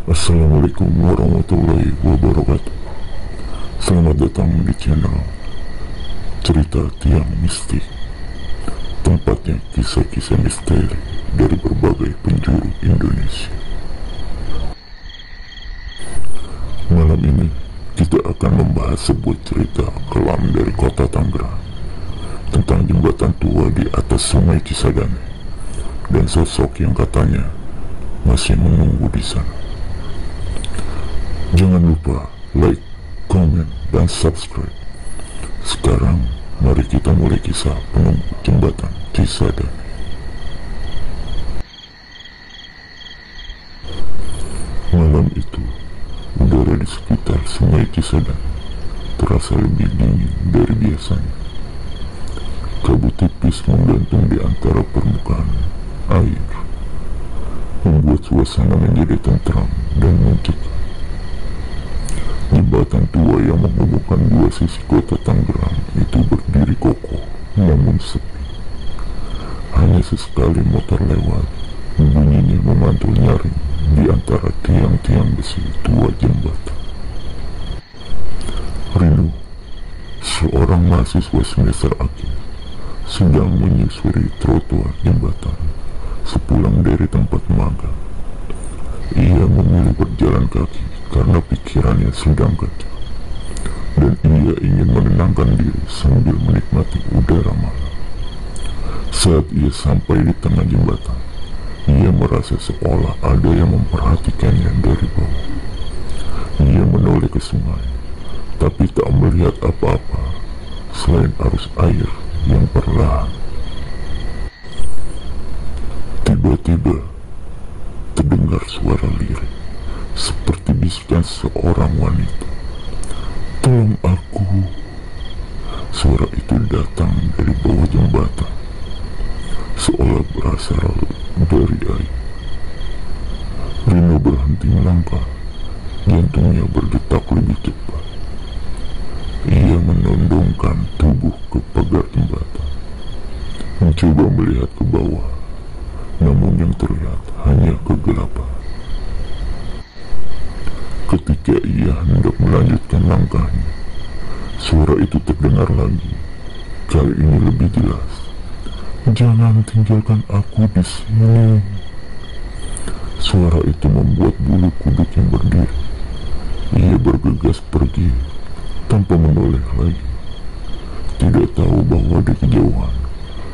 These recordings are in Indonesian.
Assalamualaikum warahmatullahi wabarakatuh. Selamat datang di channel Cerita Tiang Mistik, tempatnya kisah-kisah misteri dari berbagai penjuru Indonesia. Malam ini kita akan membahas sebuah cerita kelam dari kota Tangerang tentang jembatan tua di atas sungai Cisadane dan sosok yang katanya masih menunggu di sana. Jangan lupa like, komen, dan subscribe. Sekarang mari kita mulai kisah penunggu jembatan Cisadane. Malam itu, udara di sekitar sungai Cisadane terasa lebih dingin dari biasanya. Kabut tipis menggantung di antara permukaan air, membuat suasana menjadi tentram dan mencekam. Jembatan tua yang menghubungkan dua sisi kota Tangerang itu berdiri kokoh namun sepi. Hanya sesekali motor lewat, bunyinya memantul nyaring di antara tiang-tiang besi tua jembatan. Rino, seorang mahasiswa semester akhir, sedang menyusuri trotoar jembatan sepulang dari tempat magang. Ia memilih berjalan kaki karena pikirannya sedang kacau, dan ia ingin menenangkan diri sambil menikmati udara malam. Saat ia sampai di tengah jembatan, ia merasa seolah ada yang memperhatikannya dari bawah. Ia menoleh ke sungai, tapi tak melihat apa-apa selain arus air yang perlahan. Tiba-tiba terdengar suara lirih seperti bisikan seorang wanita. "Tolong aku." Suara itu datang dari bawah jembatan, seolah berasal dari air. Rino berhenti melangkah, jantungnya berdetak lebih cepat. Ia menondongkan tubuh ke pagar jembatan, mencoba melihat ke bawah, namun yang terlihat hanya kegelapan. Ketika ia hendak melanjutkan langkahnya, suara itu terdengar lagi, kali ini lebih jelas. "Jangan tinggalkan aku di sini." Suara itu membuat bulu kuduknya berdiri. Ia bergegas pergi tanpa menoleh lagi, tidak tahu bahwa di kejauhan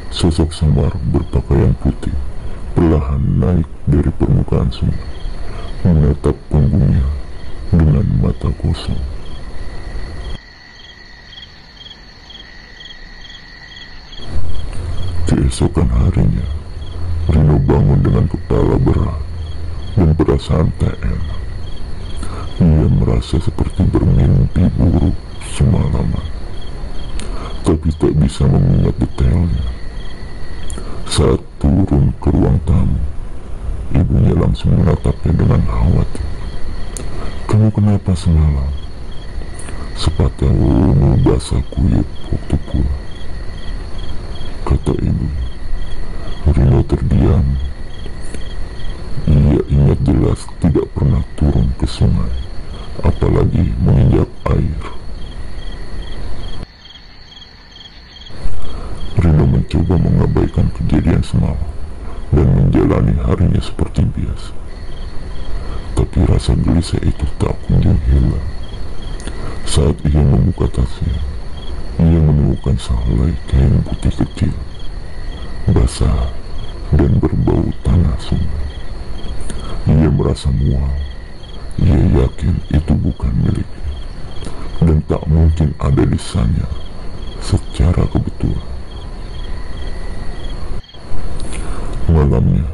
sosok samar berpakaian putih perlahan naik dari permukaan sungai, menatap punggungnya dengan mata kosong. Keesokan harinya, Rino bangun dengan kepala berat dan perasaan tak enak. Ia merasa seperti bermimpi buruk semalaman, tapi tak bisa mengingat detailnya. Saat turun ke ruang tamu, ibunya langsung menatapnya dengan khawatir. "Kamu kenapa semalam? Sepatumu basah kuyup waktu pulang," kata ibu. Rino terdiam. Ia ingat jelas tidak pernah turun ke sungai, apalagi menginjak air. Rino mencoba mengabaikan kejadian semalam dan menjalani harinya seperti biasa. Tapi rasa gelisah itu tak kunjung hilang. Saat ia membuka tasnya, ia menemukan sehelai kain putih kecil, basah dan berbau tanah sungai. Ia merasa mual. Ia yakin itu bukan miliknya dan tak mungkin ada di sana secara kebetulan. Malamnya,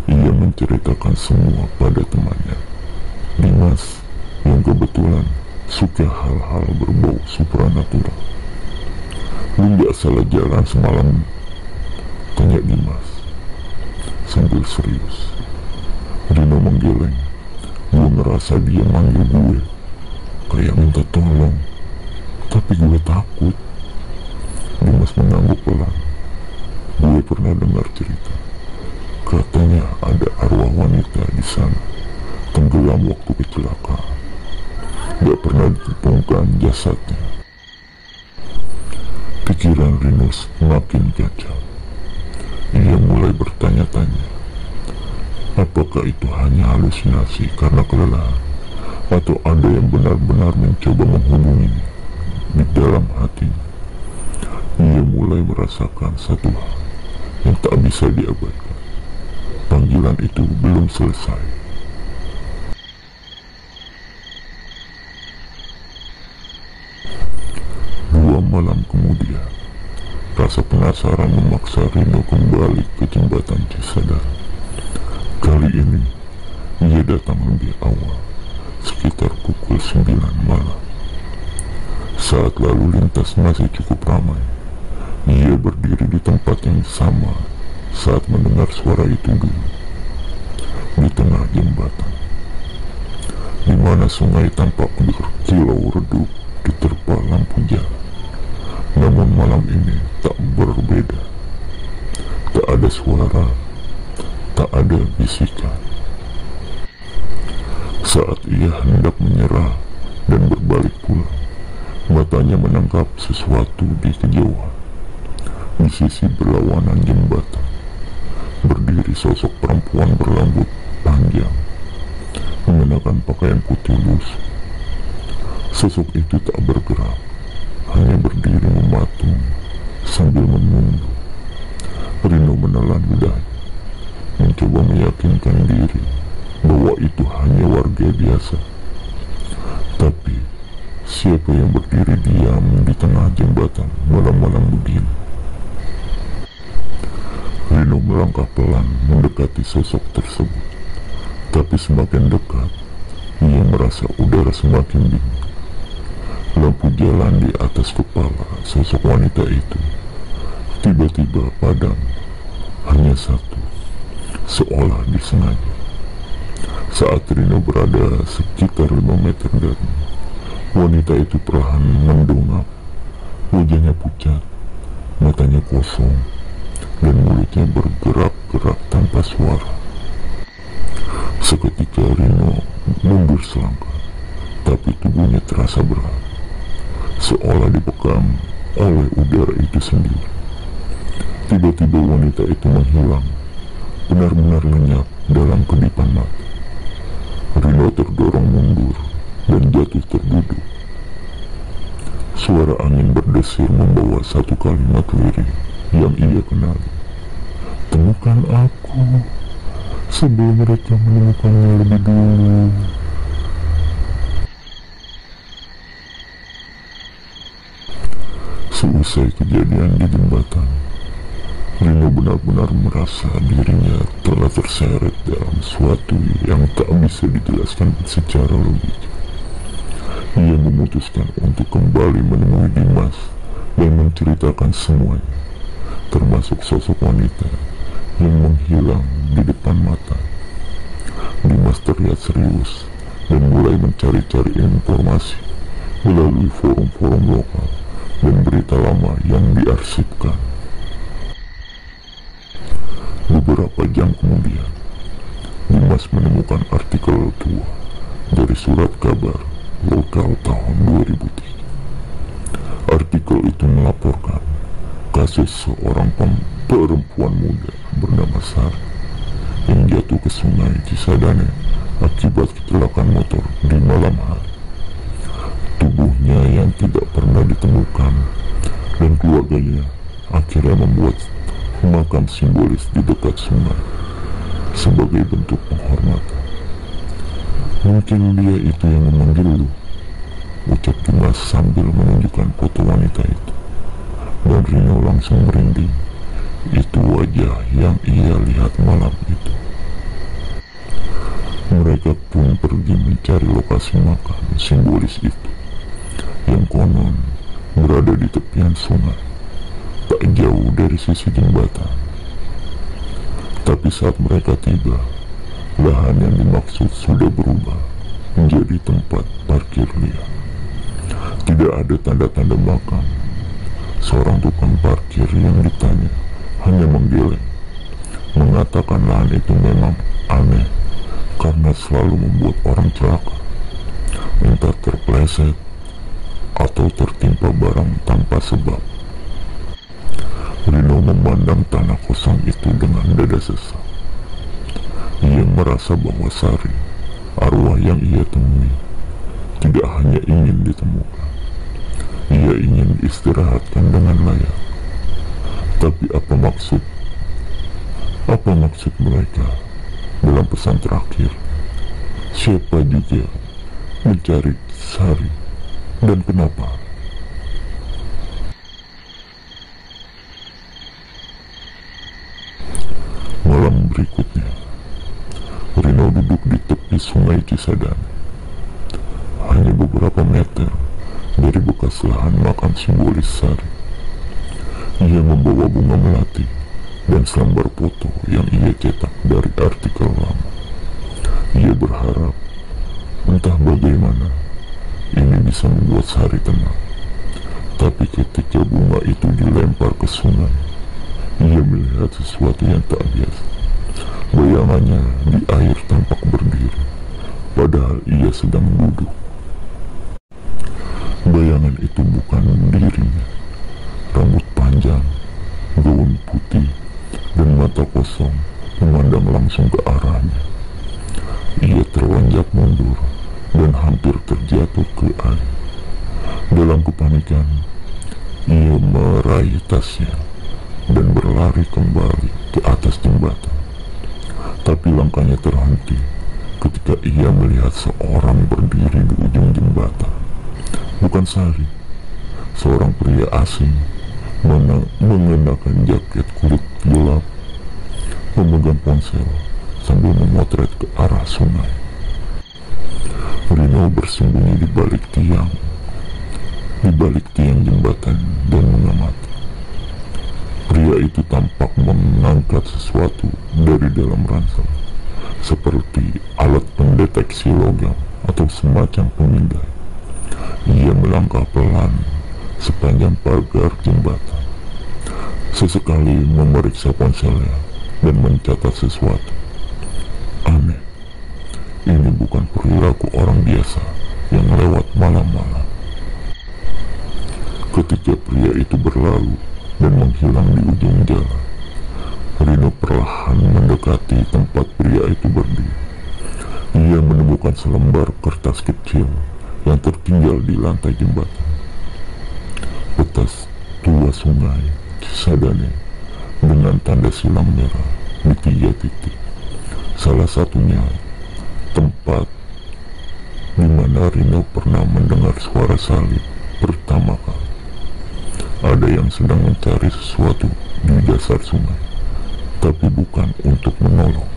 ia menceritakan semua pada temannya, Dimas, yang kebetulan suka hal-hal berbau supranatural. "Lu gak salah jalan semalam?" tanya Dimas sambil serius. Rino menggeleng. Gue ngerasa dia manggil gue, kayak minta tolong, tapi gue takut. Dimas mengangguk pelan. "Gue pernah dengar cerita, katanya ada arwah wanita di sana, tenggelam hilang waktu kecelakaan. Gak pernah ditemukan jasadnya. Pikiran Rino semakin kacau. Ia mulai bertanya-tanya, apakah itu hanya halusinasi karena kelelahan, atau ada yang benar-benar mencoba menghubunginya di dalam hati. Ia mulai merasakan satu hal yang tak bisa diabaikan. Panggilan itu belum selesai. Dua malam kemudian, rasa penasaran memaksa Rino kembali ke jembatan Cisadane. Kali ini, ia datang lebih awal, sekitar pukul 9 malam. Saat lalu lintas masih cukup ramai, ia berdiri di tempat yang sama saat mendengar suara itu dulu. Di tengah jembatan, di mana sungai tampak berkilau redup diterpa lampu jalan. Namun malam ini tak berbeda. Tak ada suara, tak ada bisikan. Saat ia hendak menyerah dan berbalik pulang, matanya menangkap sesuatu di kejauhan. Di sisi berlawanan jembatan, berdiri sosok perempuan berambut panjang, mengenakan pakaian putih lusuh. Sosok itu tak bergerak, hanya berdiri mematung sambil menunggu. Rino menelan lidahnya, mencoba meyakinkan diri bahwa itu hanya warga biasa. Tapi siapa yang berdiri diam di tengah jembatan malam-malam begini? Rino melangkah pelan mendekati sosok tersebut. Tapi semakin dekat, ia merasa udara semakin dingin. Lampu jalan di atas kepala sosok wanita itu tiba-tiba padam, hanya satu, seolah disengaja. Saat Rino berada sekitar 5 meter darinya, wanita itu perlahan mendongak. Wajahnya pucat, matanya kosong, dan mulutnya bergerak-gerak tanpa suara. Seketika Rino mundur selangkah, tapi tubuhnya terasa berat, seolah dipekam oleh udara itu sendiri. Tiba-tiba wanita itu menghilang, benar-benar lenyap dalam kedipan mata. Rino terdorong mundur dan jatuh terduduk. Suara angin berdesir membawa satu kalimat lirik yang ia kenali. Temukan aku sebelum mereka menemukannya lebih dulu. Seusai kejadian di jembatan, Rino benar-benar merasa dirinya telah terseret dalam suatu yang tak bisa dijelaskan secara logis. Ia memutuskan untuk kembali menemui Dimas dan menceritakan semuanya, termasuk sosok wanita yang menghilang di depan mata. Dimas terlihat serius dan mulai mencari-cari informasi melalui forum-forum lokal dan berita lama yang diarsipkan. Beberapa jam kemudian, Dimas menemukan artikel tua dari surat kabar lokal tahun 2003. Artikel itu melaporkan kasus seorang perempuan muda bernama Sari yang jatuh ke sungai Cisadane akibat kecelakaan motor di malam hari. Tubuhnya yang tidak pernah ditemukan dan keluarganya akhirnya membuat makam simbolis di dekat sungai sebagai bentuk penghormatan. Mungkin dia itu yang memanggil lu, ucap Dimas sambil menunjukkan foto wanita itu. Dan Rino langsung merinding. Itu wajah yang ia lihat malam itu. Mereka pun pergi mencari lokasi makam simbolis itu, yang konon berada di tepian sungai, tak jauh dari sisi jembatan. Tapi saat mereka tiba, lahan yang dimaksud sudah berubah menjadi tempat parkir liar. Tidak ada tanda-tanda makam. Seorang tukang parkir yang ditanya hanya menggeleng, mengatakan lahan itu memang aneh, karena selalu membuat orang celaka, entah terpleset atau tertimpa barang tanpa sebab. Rino memandang tanah kosong itu dengan dada sesak. Ia merasa bahwa Sari, arwah yang ia temui, tidak hanya ingin ditemukan. Ia ingin diistirahatkan dengan layak. Tapi apa maksud mereka dalam pesan terakhir? Siapa juga mencari Sari dan kenapa? Malam berikutnya, Rino duduk di tepi sungai Cisadane. Hanya beberapa meter dari bekas lahan makam simbolis Sari. Ia membawa bunga melati dan selembar foto yang ia cetak dari artikel lama. Ia berharap entah bagaimana ini bisa membuat Sari tenang. Tapi ketika bunga itu dilempar ke sungai, ia melihat sesuatu yang tak biasa. Bayangannya di air tampak berdiri, padahal ia sedang duduk. Bayangan itu bukan dirinya. Rambut panjang, gaun putih, dan mata kosong memandang langsung ke arahnya. Ia terlonjak mundur dan hampir terjatuh ke air. Dalam kepanikan, ia meraih tasnya dan berlari kembali ke atas jembatan. Tapi langkahnya terhenti ketika ia melihat seorang berdiri di ujung jembatan. Bukan Sari, seorang pria asing mengenakan jaket kulit gelap, memegang ponsel sambil memotret ke arah sungai. Rino bersembunyi di balik tiang jembatan dan mengamati. Pria itu tampak mengangkat sesuatu dari dalam ransel, seperti alat pendeteksi logam atau semacam pemindai. Ia melangkah pelan sepanjang pagar jembatan, sesekali memeriksa ponselnya dan mencatat sesuatu. Aneh, ini bukan perilaku orang biasa yang lewat malam-malam. Ketika pria itu berlalu dan menghilang di ujung jalan, Rino perlahan mendekati tempat pria itu berdiri. Ia menemukan selembar kertas kecil yang tertinggal di lantai jembatan. Petas tua sungai Cisadane dengan tanda silang merah di 3 titik. Salah satunya tempat di mana Rino pernah mendengar suara salib pertama kali. Ada yang sedang mencari sesuatu di dasar sungai, tapi bukan untuk menolong.